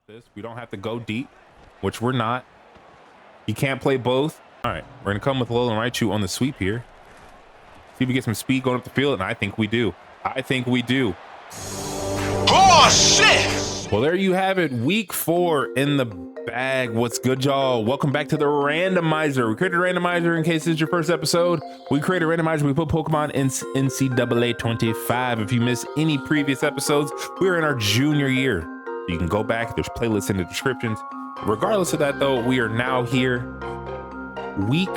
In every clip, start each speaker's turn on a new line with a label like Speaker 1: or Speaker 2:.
Speaker 1: this. We don't have to go deep, which we're not. You can't play both. All right, we're gonna come with Low and Raichu on the sweep here. See if we get some speed going up the field, and I think we do.
Speaker 2: Oh shit!
Speaker 1: Well, there you have it. Week 4 in the bag. What's good, y'all? Welcome back to the Randomizer. We created a Randomizer in case this is your first episode. We created a Randomizer. We put Pokemon in NCAA 25. If you missed any previous episodes, we're in our junior year. You can go back. There's playlists in the descriptions. Regardless of that, though, we are now here, week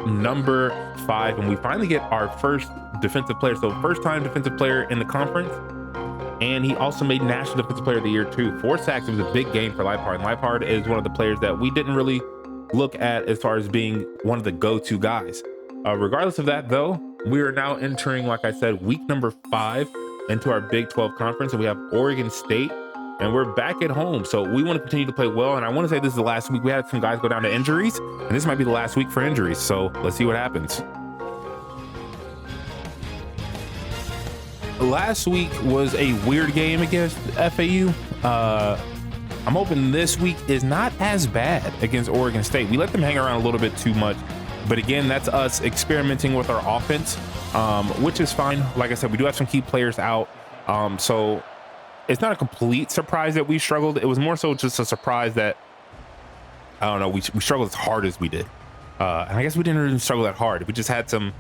Speaker 1: number 5, and we finally get our first defensive player. So first time defensive player in the conference. And he also made National Defensive Player of the Year too. 4 sacks. It was a big game for Leipard. And Leipard is one of the players that we didn't really look at as far as being one of the go-to guys. Regardless of that, though, we are now entering, like I said, week number 5 into our Big 12 conference, and we have Oregon State, and we're back at home. So we want to continue to play well. And I want to say this is the last week. We had some guys go down to injuries, and this might be the last week for injuries. So let's see what happens. Last week was a weird game against FAU. I'm hoping this week is not as bad against Oregon State. We let them hang around a little bit too much, but again, that's us experimenting with our offense, which is fine. Like I said, we do have some key players out, so it's not a complete surprise that we struggled. It was more so just a surprise that, I don't know, we struggled as hard as we did, and I guess we didn't really struggle that hard. We just had some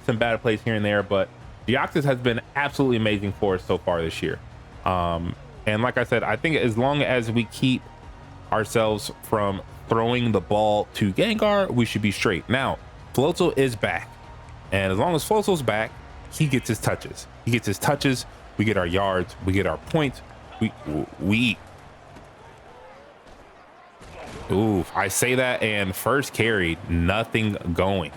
Speaker 1: bad plays here and there, but Deoxys has been absolutely amazing for us so far this year. And like I said, I think as long as we keep ourselves from throwing the ball to Gengar, we should be straight. Now, Floatzel is back. And as long as Floatzel's back, he gets his touches. We get our yards, we get our points, we eat. Ooh, I say that, and first carry, nothing going.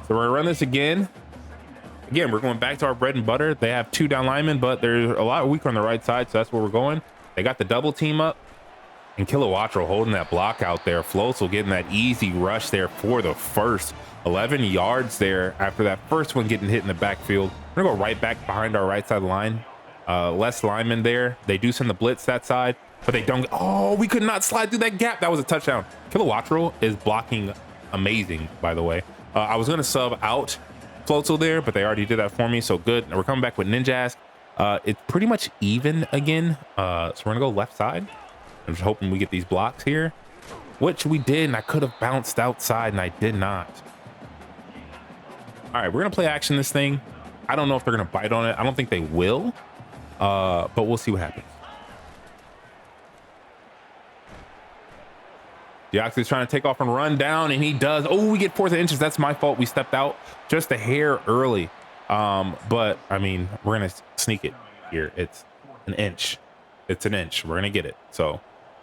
Speaker 1: So we're gonna run this again. Again, we're going back to our bread and butter. They have 2 down linemen, but they're a lot weaker on the right side, so that's where we're going. They got the double team up, and Kilowattrel holding that block out there. Floatzel getting that easy rush there for the first 11 yards there after that first one getting hit in the backfield. We're gonna go right back behind our right side line. Less linemen there. They do send the blitz that side, but they don't. Oh, we could not slide through that gap. That was a touchdown. Kilowattrel is blocking amazing, by the way. I was gonna sub out Floatzel there, but they already did that for me, so good. And we're coming back with Ninjask. It's pretty much even again, so we're gonna go left side. I'm just hoping we get these blocks here, which we did, and I could have bounced outside, and I did not. All right, we're gonna play action this thing. I don't know if they're gonna bite on it. I don't think they will, but we'll see what happens. Deoxys is trying to take off and run down, and he does. Oh, we get 4th inches. That's my fault. We stepped out just a hair early. But I mean, we're gonna sneak it here. It's an inch. It's an inch. We're gonna get it. So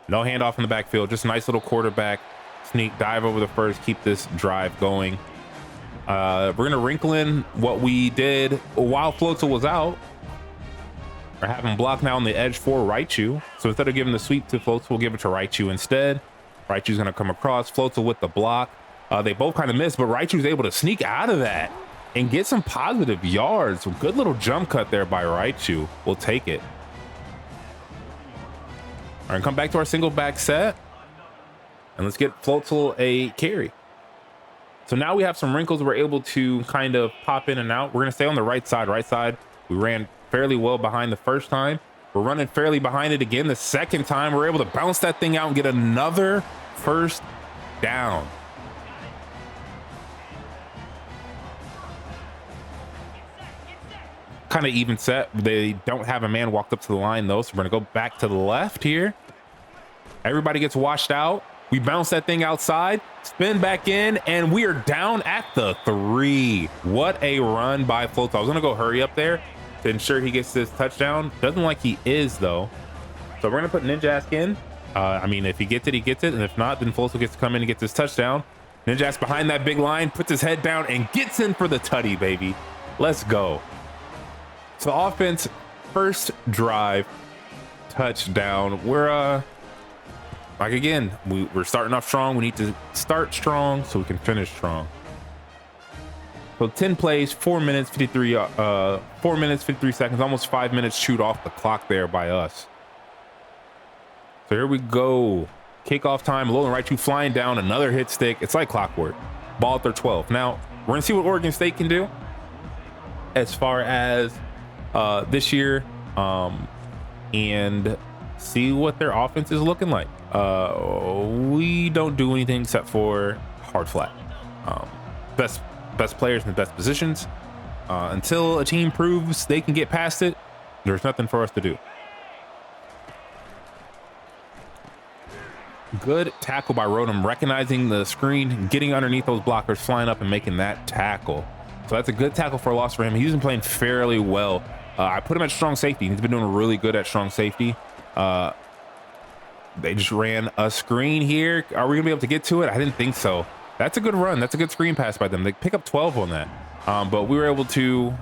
Speaker 1: no handoff in the backfield. Just a nice little quarterback sneak, dive over the first, keep this drive going. We're gonna wrinkle in what we did while Floatzel was out. We're having block now on the edge for Raichu. So instead of giving the sweep to Floatzel, we'll give it to Raichu instead. Raichu's gonna come across, Floatzel with the block. They both kind of missed, but Raichu's able to sneak out of that and get some positive yards. Good little jump cut there by Raichu. We'll take it. All right, come back to our single back set, and let's get Floatzel a carry. So now we have some wrinkles. We're able to kind of pop in and out. We're gonna stay on the right side. Right side, we ran fairly well behind the first time. We're running fairly behind it again the second time. We're able to bounce that thing out and get another first down. Kind of even set. They don't have a man walked up to the line though, so we're gonna go back to the left here. Everybody gets washed out. We bounce that thing outside, spin back in, and we are down at the 3. What a run by Floatzel. I was gonna go hurry up there to ensure he gets this touchdown. Doesn't look like he is though. So we're gonna put Ninjask in. I mean, if he gets it, he gets it. And if not, then Floatzel gets to come in and get this touchdown. Ninjask behind that big line, puts his head down and gets in for the tutty, baby. Let's go. So offense, first drive, touchdown. We're like, again, we're starting off strong. We need to start strong so we can finish strong. So 10 plays, 4 minutes, 53 seconds, almost 5 minutes chewed off the clock there by us. So here we go. Kickoff time. Low and right shoe flying down. Another hit stick. It's like clockwork. Ball at their 12. Now, we're going to see what Oregon State can do as far as this year and see what their offense is looking like. We don't do anything except for hard flat. Best players in the best positions. Until a team proves they can get past it, there's nothing for us to do. Good tackle by Rodham, recognizing the screen, getting underneath those blockers, flying up and making that tackle. So that's a good tackle for a loss for him. He's been playing fairly well. I put him at strong safety. He's been doing really good at strong safety. They just ran a screen here. Are we gonna be able to get to it? I didn't think so. That's a good run. That's a good screen pass by them. They pick up 12 on that. But we were able to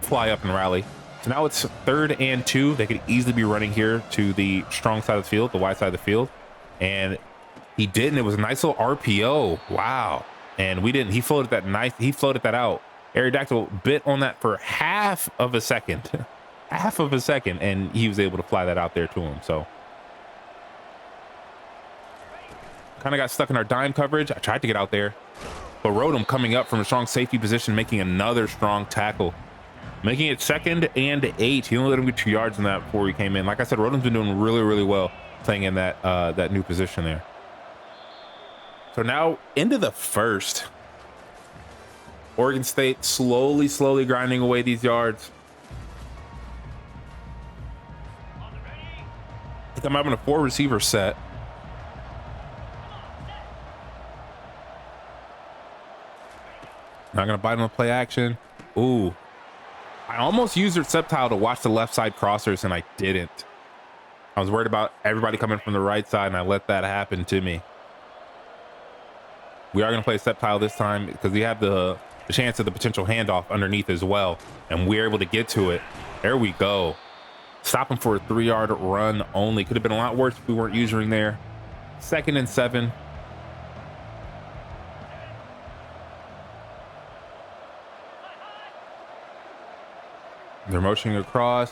Speaker 1: fly up and rally. So now it's 3rd and 2. They could easily be running here to the strong side of the field, the wide side of the field. And he didn't. It was a nice little RPO. Wow. And we didn't. He floated that out. Aerodactyl bit on that for half of a second. Half of a second. And he was able to fly that out there to him. So kind of got stuck in our dime coverage. I tried to get out there. But Rodham coming up from a strong safety position, making another strong tackle. Making it 2nd and 8. He only let him get 2 yards in that before he came in. Like I said, Rodham's been doing really, really well playing in that that new position there. So now into the 1st. Oregon State slowly grinding away these yards. I think I'm having a 4 receiver set. Not gonna bite on the play action. Ooh. I almost used Receptile to watch the left side crossers and I didn't. I was worried about everybody coming from the right side and I let that happen to me. We are gonna play Receptile this time because we have the chance of the potential handoff underneath as well. And we're able to get to it. There we go. Stop him for a 3-yard run only. Could have been a lot worse if we weren't using there. 2nd and 7. They're motioning across.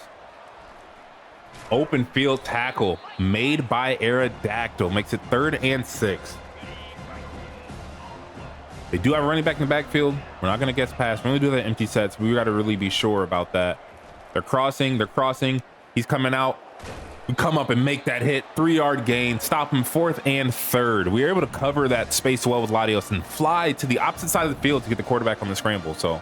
Speaker 1: Open field tackle made by Aerodactyl. Makes it 3rd and 6. They do have a running back in the backfield. We're not going to guess pass. We only do that empty sets. We got to really be sure about that. They're crossing. They're crossing. He's coming out. We come up and make that hit. 3-yard gain. Stop him 4th and 3rd. We were able to cover that space well with Latios and fly to the opposite side of the field to get the quarterback on the scramble. So,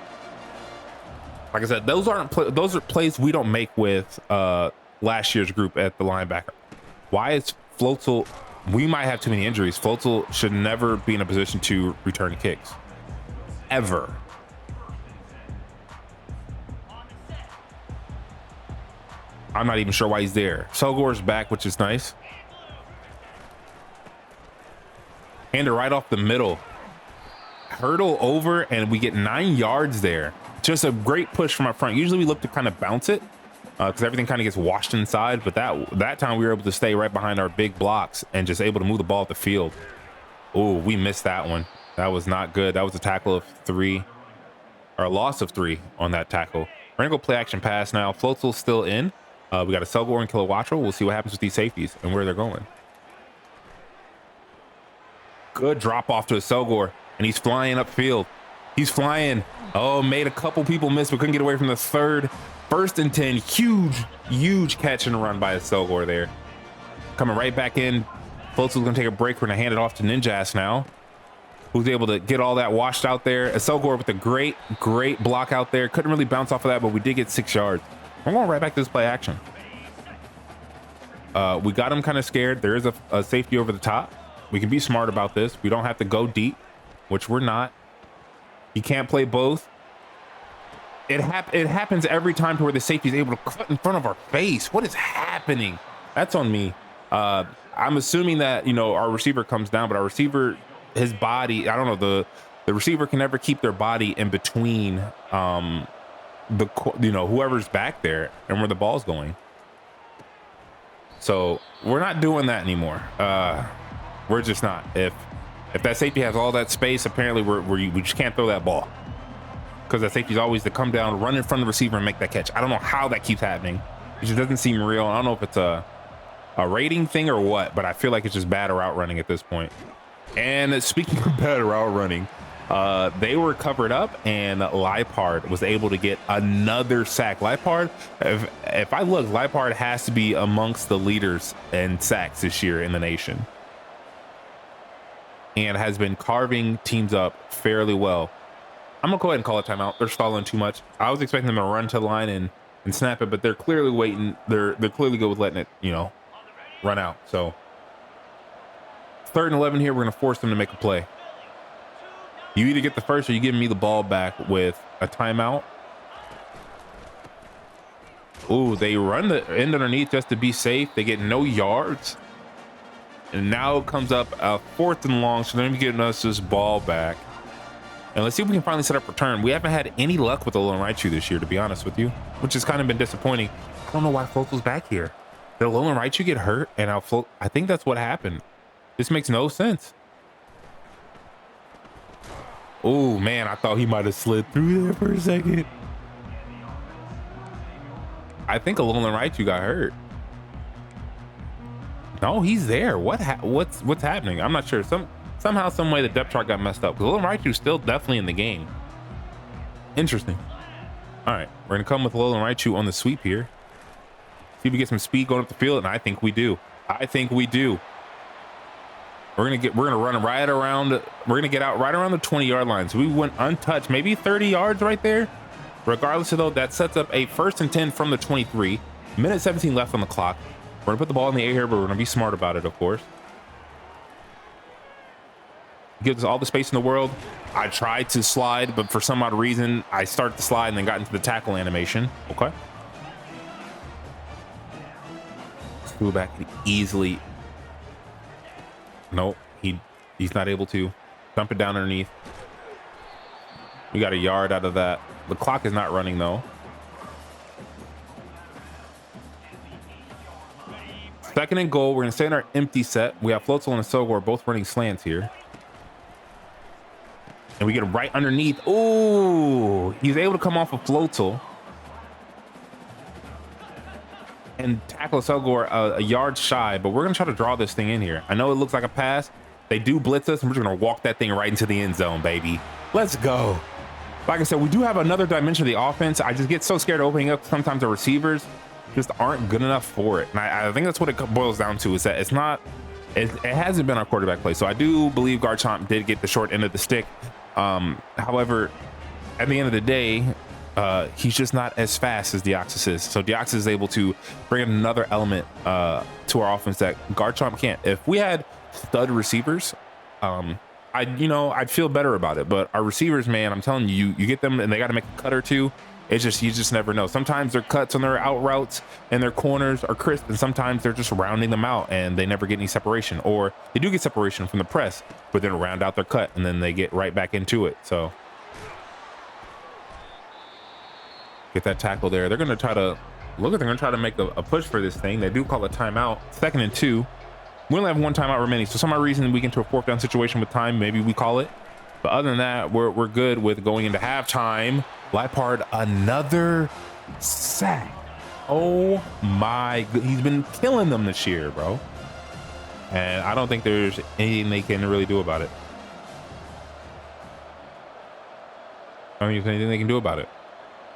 Speaker 1: like I said, those are plays we don't make with last year's group at the linebacker. Why is Floatzel? We might have too many injuries. Floatzel should never be in a position to return kicks. Ever. I'm not even sure why he's there. Selgor's back, which is nice. Hand it right off the middle. Hurdle over, and we get 9 yards there. Just a great push from up front. Usually we look to kind of bounce it because everything kind of gets washed inside, but that time we were able to stay right behind our big blocks and just able to move the ball up the field. Oh, we missed that one. That was not good. That was a tackle of 3, or a loss of 3 on that tackle. We're gonna go play action pass now. Floatzel's still in. We got a Selgor and Kilowattrel. We'll see what happens with these safeties and where they're going. Good drop off to a Selgor, and he's flying upfield. He's flying. Oh, made a couple people miss, but couldn't get away from the 3rd. 1st and 10. Huge catch and run by a Selgor there. Coming right back in. Floatzel's gonna take a break. We're gonna hand it off to Ninjas now, who's able to get all that washed out there. A Selgor with a great block out there. Couldn't really bounce off of that, but we did get 6 yards. We're going right back to this play action. We got him kind of scared. There is a safety over the top. We can be smart about this. We don't have to go deep, which we're not. You can't play both. It happens every time to where the safety is able to cut in front of our face. What is happening? That's on me. I'm assuming that, you know, our receiver comes down, but our receiver, his body, I don't know, the receiver can never keep their body in between whoever's back there and where the ball's going. So we're not doing that anymore. We're just not. If that safety has all that space, apparently we just can't throw that ball, because that safety's always to come down, run in front of the receiver and make that catch. I don't know how that keeps happening. It just doesn't seem real. I don't know if it's a a rating thing or what, but I feel like it's just bad route running at this point. And speaking of bad route running, they were covered up and Lipard was able to get another sack. Lipard, if I look, Lipard has to be amongst the leaders in sacks this year in the nation and has been carving teams up fairly well. I'm gonna go ahead and call a timeout. They're stalling too much. I was expecting them to run to the line and snap it, but they're clearly waiting. They're clearly good with letting it, you know, run out. So 3rd and 11 here. We're gonna force them to make a play. You either get the first or you give me the ball back with a timeout. Ooh, they run the end underneath just to be safe. They get no yards. And now it comes up a 4th and long. So they're getting us this ball back. And let's see if we can finally set up return. We haven't had any luck with the Alolan Raichu this year, to be honest with you, which has kind of been disappointing. I don't know why Float was back here. Did Alolan Raichu get hurt? And I think that's what happened. This makes no sense. Oh man, I thought he might have slid through there for a second. I think Alolan Raichu got hurt. No, he's there. What's happening? I'm not sure. Somehow, some way the depth chart got messed up. Because Alolan Raichu's still definitely in the game. Interesting. All right, we're gonna come with Alolan Raichu on the sweep here. See if we get some speed going up the field, and I think we do. We're gonna run right around. We're gonna get out right around the 20-yard line. So we went untouched, maybe 30 yards right there. Regardless of though, that sets up a 1st and 10 from the 23. Minute 17 left on the clock. We're gonna put the ball in the air here, but we're gonna be smart about it, of course. Gives us all the space in the world. I tried to slide, but for some odd reason, I started to slide and then got into the tackle animation. Okay. Screw back easily. Nope, he's not able to dump it down underneath. We got a yard out of that. The clock is not running though. 2nd and goal. We're gonna stay in our empty set. We have Floatzel and Sogor both running slants here. And we get him right underneath. Oh, he's able to come off of Floatzel and tackle Sogor a yard shy, but we're gonna try to draw this thing in here. I know it looks like a pass. They do blitz us, and we're just gonna walk that thing right into the end zone, baby. Let's go. Like I said, we do have another dimension of the offense. I just get so scared of opening up. Sometimes the receivers just aren't good enough for it. And I think that's what it boils down to, is that it hasn't been our quarterback play. So I do believe Garchomp did get the short end of the stick. However, at the end of the day, he's just not as fast as Deoxys is. So Deoxys is able to bring in another element to our offense that Garchomp can't. If we had stud receivers, I'd feel better about it. But our receivers, man, I'm telling you, you get them and they got to make a cut or two. It's just, you just never know. Sometimes their cuts on their out routes and their corners are crisp, and sometimes they're just rounding them out and they never get any separation, or they do get separation from the press, but then round out their cut and then they get right back into it. So get that tackle there. They're going to try to they're going to try to make a push for this thing. They do call a timeout. 2nd and 2. We only have 1 timeout remaining. So some odd reason we get into a 4th down situation with time, maybe we call it. But other than that, we're good with going into halftime. Lipard, another sack. Oh my, he's been killing them this year, bro. And I don't think there's anything they can really do about it. I don't think there's anything they can do about it.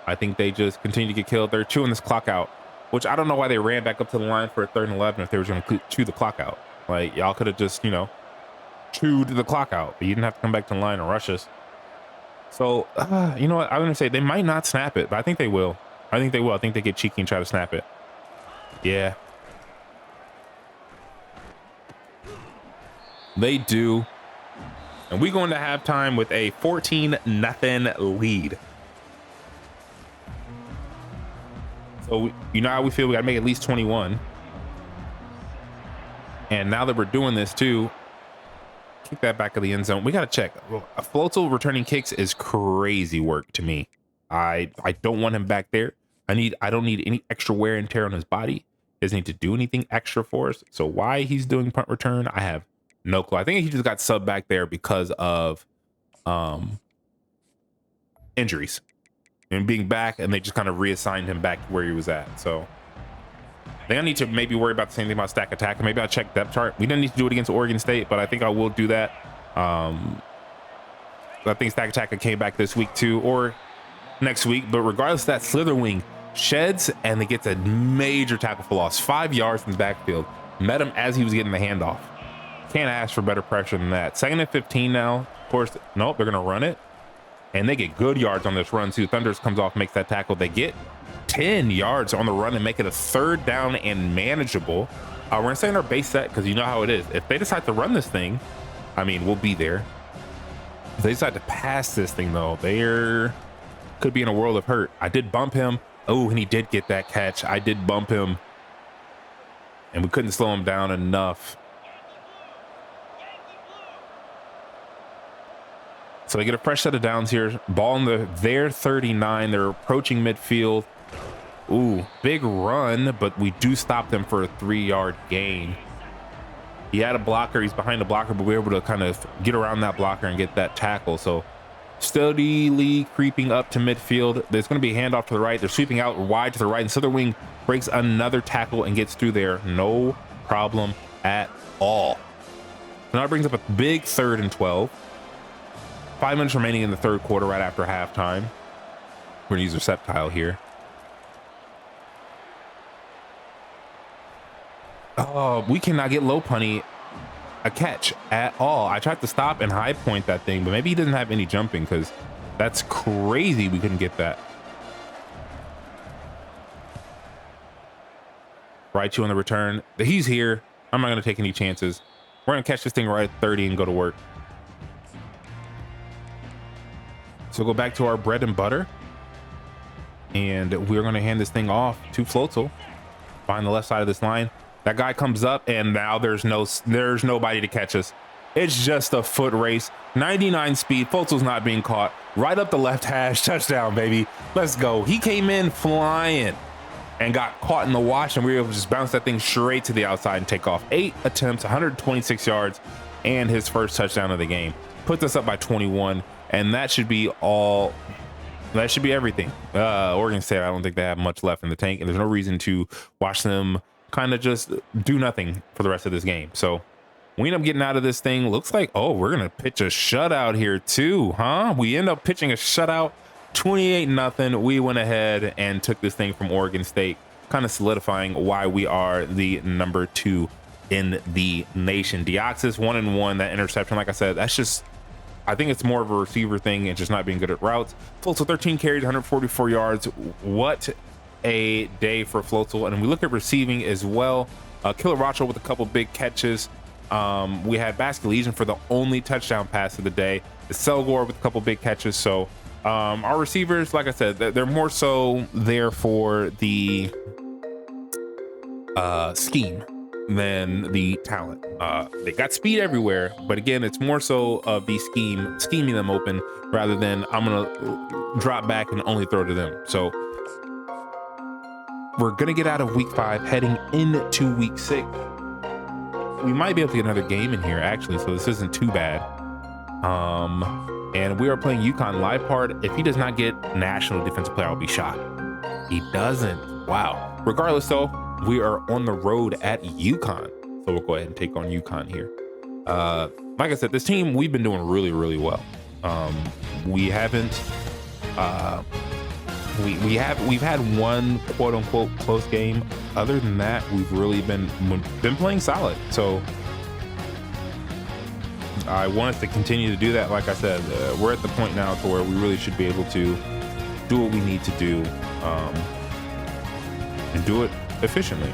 Speaker 1: I think they just continue to get killed. They're chewing this clock out, which I don't know why they ran back up to the line for a 3rd and 11 if they were going to chew the clock out. Like, y'all could have just, chewed the clock out, but you didn't have to come back to the line and rush us. So, you know what? I'm going to say they might not snap it, but I think they will. I think they get cheeky and try to snap it. Yeah. They do. And we go into halftime with a 14-0 lead. So, you know how we feel? We got to make at least 21. And now that we're doing this too, kick that back of the end zone. We got to check. A Floatzel returning kicks is crazy work to me. I don't want him back there. I don't need any extra wear and tear on his body. He doesn't need to do anything extra for us. So why he's doing punt return, I have no clue. I think he just got subbed back there because of injuries and being back, and they just kind of reassigned him back where he was at. So I think I need to maybe worry about the same thing about stack attack. Maybe I'll check depth chart. We didn't need to do it against Oregon State, but I think I will do that. I think stack attack came back this week too, or next week. But regardless, that slither wing sheds and it gets a major tackle for loss. 5 yards from the backfield. Met him as he was getting the handoff. Can't ask for better pressure than that. 2nd and 15 now. Of course, nope, they're going to run it. And they get good yards on this run too. Thunders comes off, makes that tackle. They get 10 yards on the run and make it a 3rd down and manageable. We're gonna stay in our base set because you know how it is. If they decide to run this thing, I mean, we'll be there. If they decide to pass this thing though, they're could be in a world of hurt. I did bump him. Oh, and he did get that catch. I did bump him and we couldn't slow him down enough. So they get a fresh set of downs here. Ball in their 39. They're approaching midfield. Ooh, big run, but we do stop them for a 3-yard gain. He had a blocker. He's behind the blocker, but we were able to kind of get around that blocker and get that tackle. So steadily creeping up to midfield. There's going to be a handoff to the right. They're sweeping out wide to the right, and Southern Wing breaks another tackle and gets through there. No problem at all. So now it brings up a big 3rd and 12. 5 minutes remaining in the 3rd quarter, right after halftime. We're gonna use Receptile here. Oh, we cannot get low punny a catch at all. I tried to stop and high point that thing, but maybe he doesn't have any jumping because that's crazy. We couldn't get that. Right, you on the return. He's here. I'm not gonna take any chances. We're gonna catch this thing right at 30 and go to work. So go back to our bread and butter, and we're going to hand this thing off to Floatzel. Find the left side of this line. That guy comes up, and now there's nobody to catch us. It's just a foot race. 99 speed. Floatzel's not being caught. Right up the left hash. Touchdown, baby. Let's go. He came in flying and got caught in the wash, and we were able to just bounce that thing straight to the outside and take off. 8 attempts, 126 yards, and his first touchdown of the game. Puts us up by 21. And that should be all. That should be everything. Oregon State, I don't think they have much left in the tank, and there's no reason to watch them kind of just do nothing for the rest of this game. So we end up getting out of this thing. Looks like, oh, we're gonna pitch a shutout here too, huh? We end up pitching a shutout, 28-0. We went ahead and took this thing from Oregon State, kind of solidifying why we are the number 2 in the nation. Deoxys 1-1. That interception, like I said, that's just. I think it's more of a receiver thing and just not being good at routes. Floatzel 13 carries, 144 yards. What a day for Floatzel. And we look at receiving as well. Killer Rocho with a couple big catches. We had Basket Legion for the only touchdown pass of the day. The Selgor with a couple big catches. So our receivers, like I said, they're more so there for the scheme than the talent. They got speed everywhere, but again, it's more so of the scheming them open rather than I'm gonna drop back and only throw to them. So we're gonna get out of week 5 heading into week 6. We might be able to get another game in here actually, so this isn't too bad. And we are playing UConn. Live part, if he does not get national defensive player, I'll be shocked. He doesn't. Wow. Regardless though, we are on the road at UConn, so we'll go ahead and take on UConn here. Like I said, this team, we've been doing really, really well. We haven't. We've had one quote unquote close game. Other than that, we've really been playing solid. So I want us to continue to do that. Like I said, we're at the point now to where we really should be able to do what we need to do, and do it efficiently.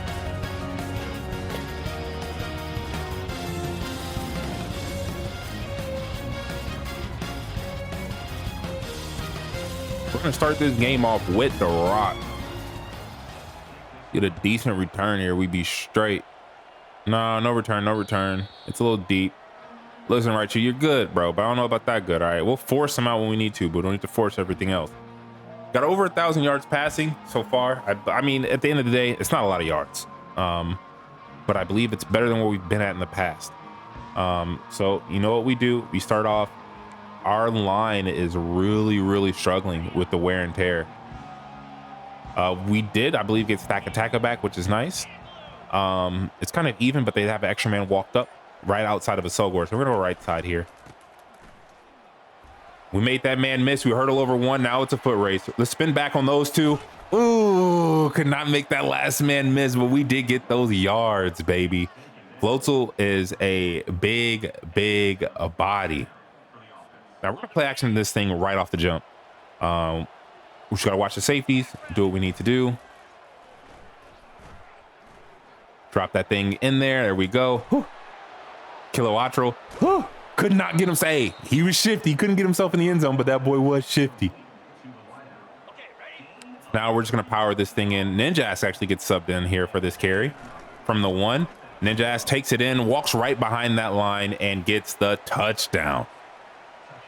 Speaker 1: We're gonna start this game off with the rock. Get a decent return here, we'd be straight. No return. It's a little deep. Listen, right, you're good, bro, but I don't know about that good. All right, we'll force them out when we need to, but we don't need to force everything else. Got over 1,000 yards passing so far. I mean, at the end of the day, it's not a lot of yards, but I believe it's better than what we've been at in the past. So you know what we do? We start off. Our line is really struggling with the wear and tear. We did, I believe, get Stack Attacker back, which is nice. It's kind of even, but they have an extra man walked up right outside of a Sogor. So we're gonna go right side here. We made that man miss. We hurdle over one. Now it's a foot race. Let's spin back on those two. Ooh, could not make that last man miss, but we did get those yards, baby. Floatzel is a big body. Now we're gonna play action in this thing right off the jump. We just gotta watch the safeties, do what we need to do. Drop that thing in there. There we go. Whew. Kiloatro. Whew. Could not get him. Say he was shifty. Couldn't get himself in the end zone, but that boy was shifty. Now we're just gonna power this thing in. Ninja Ass actually gets subbed in here for this carry from the one. Ninja Ass takes it in, walks right behind that line, and gets the touchdown.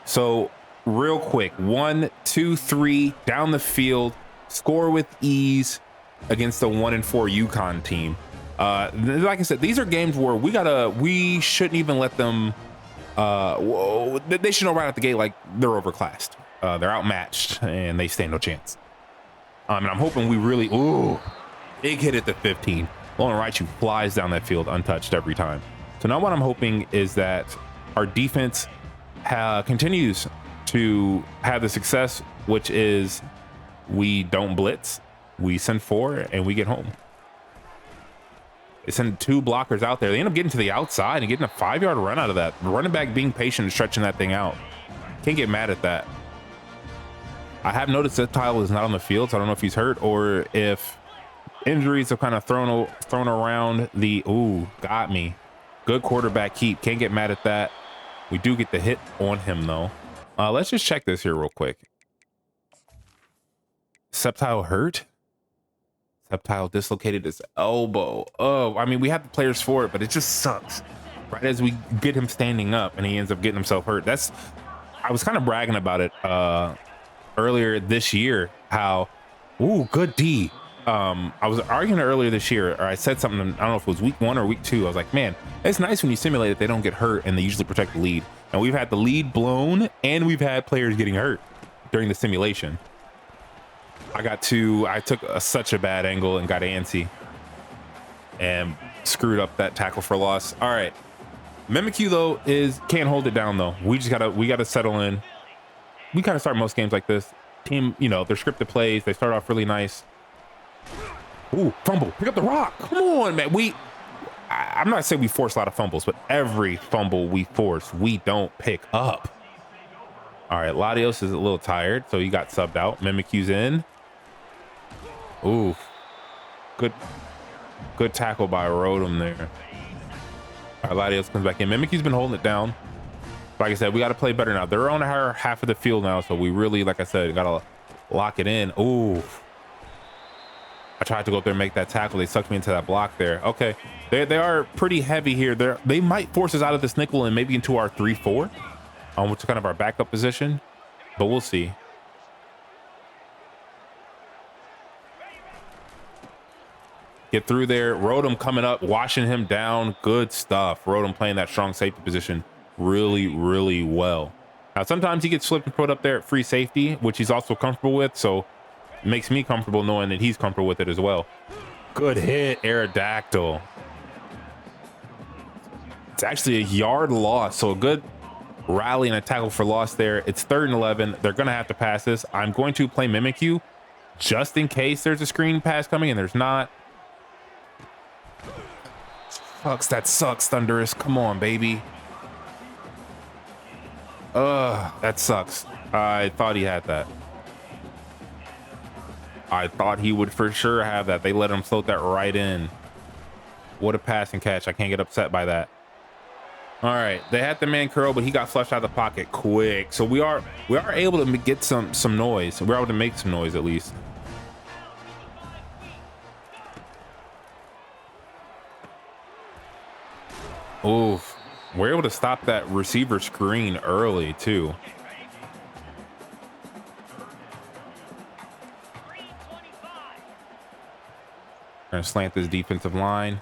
Speaker 1: So real quick, 1, 2, 3 down the field, score with ease against the 1-4 UConn team. Like I said, these are games where we shouldn't even let them. They should know right out the gate like they're overclassed, they're outmatched, and they stand no chance. And I'm hoping we really big hit at the 15. Lauren Raichu flies down that field untouched every time. So now what I'm hoping is that our defense continues to have the success, which is we don't blitz, we send 4, and we get home. They send 2 blockers out there. They end up getting to the outside and getting a 5-yard run out of that. The running back being patient and stretching that thing out. Can't get mad at that. I have noticed that Tile is not on the field, so I don't know if he's hurt or if injuries have kind of thrown around the. Ooh, got me. Good quarterback keep. Can't get mad at that. We do get the hit on him though. Let's just check this here real quick. Septile hurt. Septile dislocated his elbow. Oh, I mean, we have the players for it, but it just sucks. Right as we get him standing up and he ends up getting himself hurt. I was kind of bragging about it earlier this year, how, good D. I was arguing earlier this year, or I said something, I don't know if it was week 1 or week 2. I was like, man, it's nice when you simulate it, they don't get hurt and they usually protect the lead. And we've had the lead blown and we've had players getting hurt during the simulation. I took such a bad angle and got antsy and screwed up that tackle for loss. All right. Mimikyu though can't hold it down though. We gotta settle in. We kind of start most games like this. Team, they're scripted plays. They start off really nice. Ooh, fumble. Pick up the rock. Come on, man. I'm not saying we force a lot of fumbles, but every fumble we force, we don't pick up. All right, Latios is a little tired, so he got subbed out. Mimikyu's in. Ooh, good tackle by Rodham there. All right, Latios comes back in. Mimikyu's been holding it down. Like I said, we got to play better now. They're on our half of the field now, so we really, like I said, got to lock it in. Ooh. I tried to go up there and make that tackle. They sucked me into that block there. Okay, they are pretty heavy here. They might force us out of this nickel and maybe into our 3-4, which is kind of our backup position, but we'll see. Get through there. Rodham coming up, washing him down. Good stuff. Rodham playing that strong safety position really well. Now, sometimes he gets flipped and put up there at free safety, which he's also comfortable with, so it makes me comfortable knowing that he's comfortable with it as well. Good hit, Aerodactyl. It's actually a yard loss, so a good rally and a tackle for loss there. It's 3rd and 11. They're going to have to pass this. I'm going to play Mimikyu just in case there's a screen pass coming, and there's not. That sucks, Thunderous. Come on, baby. That sucks. I thought he had that. I thought he would for sure have that. They let him float that right in. What a pass and catch. I can't get upset by that. All right, they had the man curl, but he got flushed out of the pocket quick. So we are able to get some noise. We're able to make some noise at least. Oof. We're able to stop that receiver screen early too. Gonna slant this defensive line.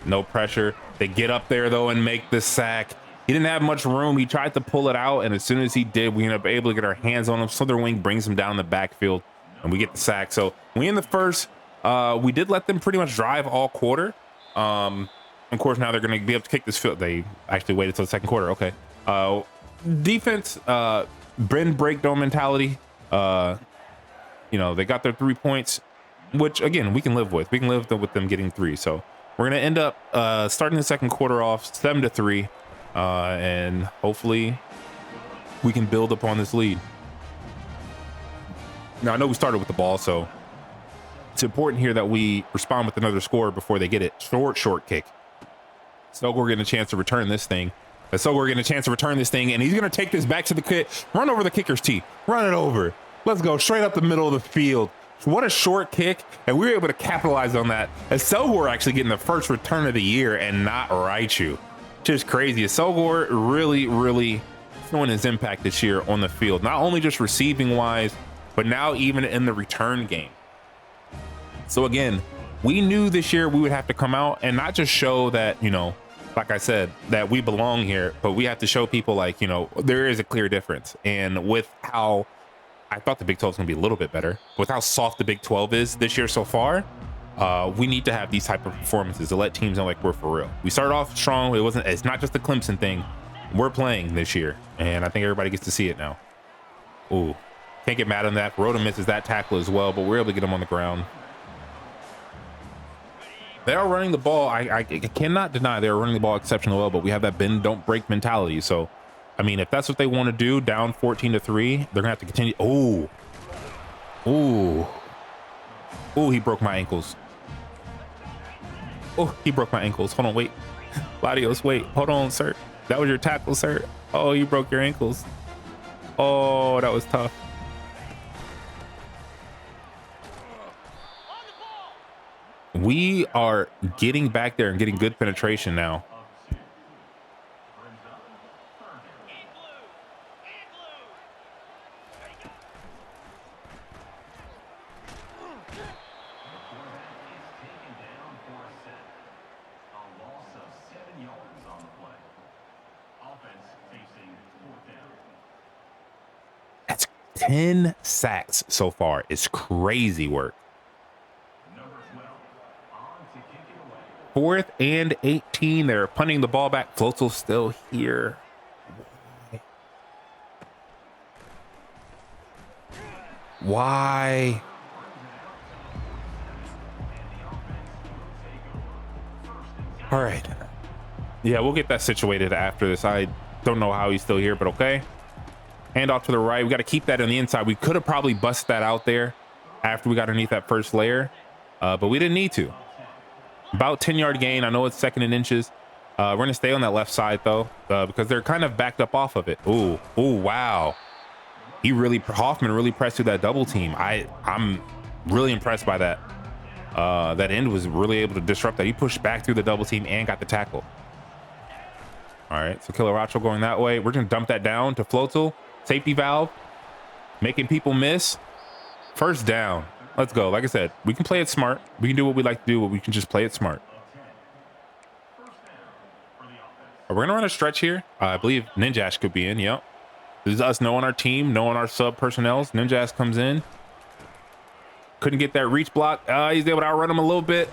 Speaker 1: No pressure. They get up there though and make the sack. He didn't have much room. He tried to pull it out, and as soon as he did, we ended up able to get our hands on him. Southern Wing brings him down the backfield, and we get the sack. So we in the first We did let them pretty much drive all quarter. Of course, now they're going to be able to kick this field. They actually waited till the second quarter. Okay. Defense, bend break dome mentality. You know, they got their 3 points, which again, we can live with. We can live with them getting 3. So we're going to end up starting the second quarter off 7-3. And hopefully we can build upon this lead. Now, I know we started with the ball, so it's important here that we respond with another score before they get it. Short kick. So we're getting a chance to return this thing. And he's going to take this back to the kick. Run over the kicker's tee. Run it over. Let's go straight up the middle of the field. What a short kick. And we were able to capitalize on that. As Sogor actually getting the first return of the year and not Raichu. Just crazy. Sogor really showing his impact this year on the field. Not only just receiving wise, but now even in the return game. So again, we knew this year we would have to come out and not just show that, you know, like I said, that we belong here, but we have to show people like, you know, there is a clear difference. And with how I thought the Big 12 was going to be a little bit better, with how soft the Big 12 is this year so far, we need to have these type of performances to let teams know like we're for real. We started off strong. It's not just the Clemson thing. We're playing this year, and I think everybody gets to see it now. Ooh, can't get mad on that. Rhoda misses that tackle as well, but we're able to get him on the ground. They are running the ball. I cannot deny they are running the ball exceptionally well, but we have that bend don't break mentality. So, I mean, if that's what they want to do, down 14-3, they're gonna have to continue. Oh, he broke my ankles. Oh, he broke my ankles. Hold on, wait. Latios, wait. Hold on, sir. That was your tackle, sir. Oh, you broke your ankles. Oh, that was tough. We are getting back there and getting good penetration now. That's 10 sacks so far. It's crazy work. 4th and 18. They're punting the ball back. Floatzel's still here. Why? All right. Yeah, we'll get that situated after this. I don't know how he's still here, but okay. Hand off to the right. We got to keep that on the inside. We could have probably busted that out there after we got underneath that first layer, but we didn't need to. About 10-yard gain. I know it's 2nd and inches. We're going to stay on that left side, though, because they're kind of backed up off of it. Ooh, wow. Hoffman really pressed through that double team. I'm really impressed by that. That end was really able to disrupt that. He pushed back through the double team and got the tackle. All right, so Kilaracho going that way. We're going to dump that down to Floatzel. Safety valve, making people miss. First down. Let's go. Like I said, we can play it smart. We can do what we like to do, but we can just play it smart. We're going to run a stretch here. I believe Ninjash could be in. Yep. This is us knowing our team, knowing our sub personnels. Ninjash comes in. Couldn't get that reach block. He's able to outrun him a little bit.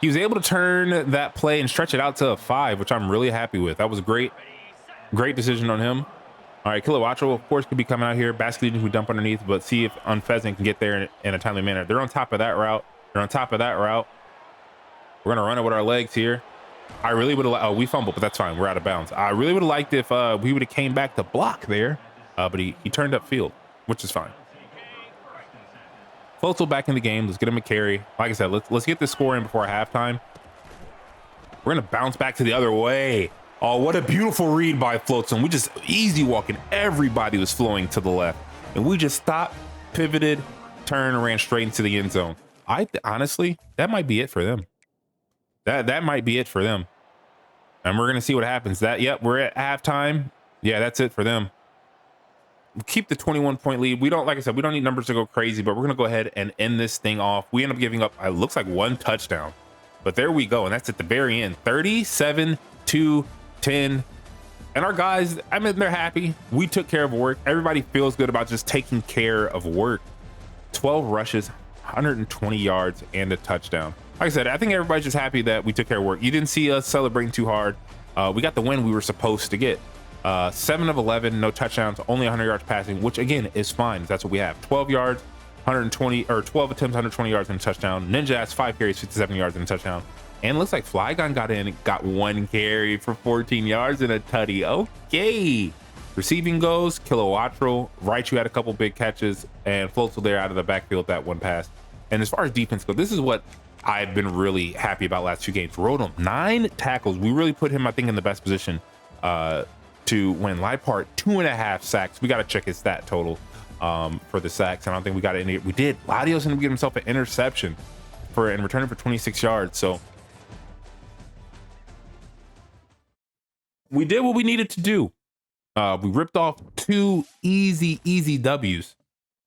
Speaker 1: He was able to turn that play and stretch it out to a 5, which I'm really happy with. That was great. Great decision on him. All right, Kilowatcho, of course, could be coming out here. Basket Legion, we dump underneath, but see if Unpheasant can get there in a timely manner. They're on top of that route. We're going to run it with our legs here. I really would have, oh, we fumbled, but that's fine. We're out of bounds. I really would have liked if we would have came back to block there, but he turned up field, which is fine. Floatzel back in the game. Let's get him a carry. Like I said, let's get this score in before halftime. We're going to bounce back to the other way. Oh, what a beautiful read by Floatzel. We just easy walking. Everybody was flowing to the left, and we just stopped, pivoted, turned, and ran straight into the end zone. Honestly, that might be it for them. That might be it for them. And we're going to see what happens. Yep, we're at halftime. Yeah, that's it for them. Keep the 21-point lead. We don't, like I said, we don't need numbers to go crazy, but we're going to go ahead and end this thing off. We end up giving up, it looks like 1 touchdown, but there we go. And that's at the very end, 37-10. And our guys, I mean, they're happy. We took care of work. Everybody feels good about just taking care of work. 12 rushes, 120 yards and a touchdown. Like I said, I think everybody's just happy that we took care of work. You didn't see us celebrating too hard. We got the win we were supposed to get. 7 of 11, no touchdowns, only 100 yards passing, which again is fine. That's what we have. 12 yards, 120 or 12 attempts, 120 yards and a touchdown. Ninja has 5 carries, 57 yards and a touchdown. And it looks like Flygon got 1 carry for 14 yards and a tutty. Okay. Receiving goes, Kilowattrel. Raichu had a couple big catches, and Floatzel there out of the backfield that one pass. And as far as defense goes, this is what I've been really happy about last 2 games. Rotom, 9 tackles. We really put him, I think, in the best position to win. Lipart, 2.5 sacks. We got to check his stat total for the sacks. I don't think we got any. We did. Latios ended up getting himself an interception and returning for 26 yards. So we did what we needed to do. We ripped off 2 easy W's.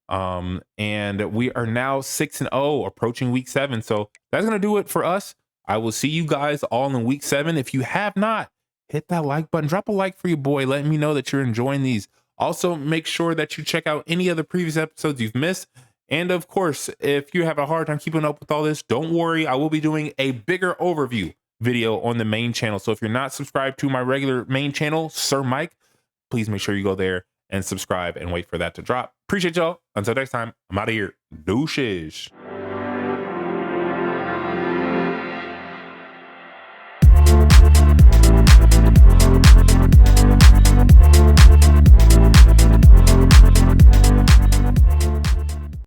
Speaker 1: And we are now 6-0, approaching week 7. So that's gonna do it for us. I will see you guys all in week 7. If you have not, hit that like button, drop a like for your boy, letting me know that you're enjoying these. Also, make sure that you check out any other previous episodes you've missed. And of course, if you have a hard time keeping up with all this, don't worry, I will be doing a bigger overview video on the main channel. So if you're not subscribed to my regular main channel, Sir Mike, please make sure you go there and subscribe and wait for that to drop. Appreciate y'all. Until next time, I'm out of here. Douches.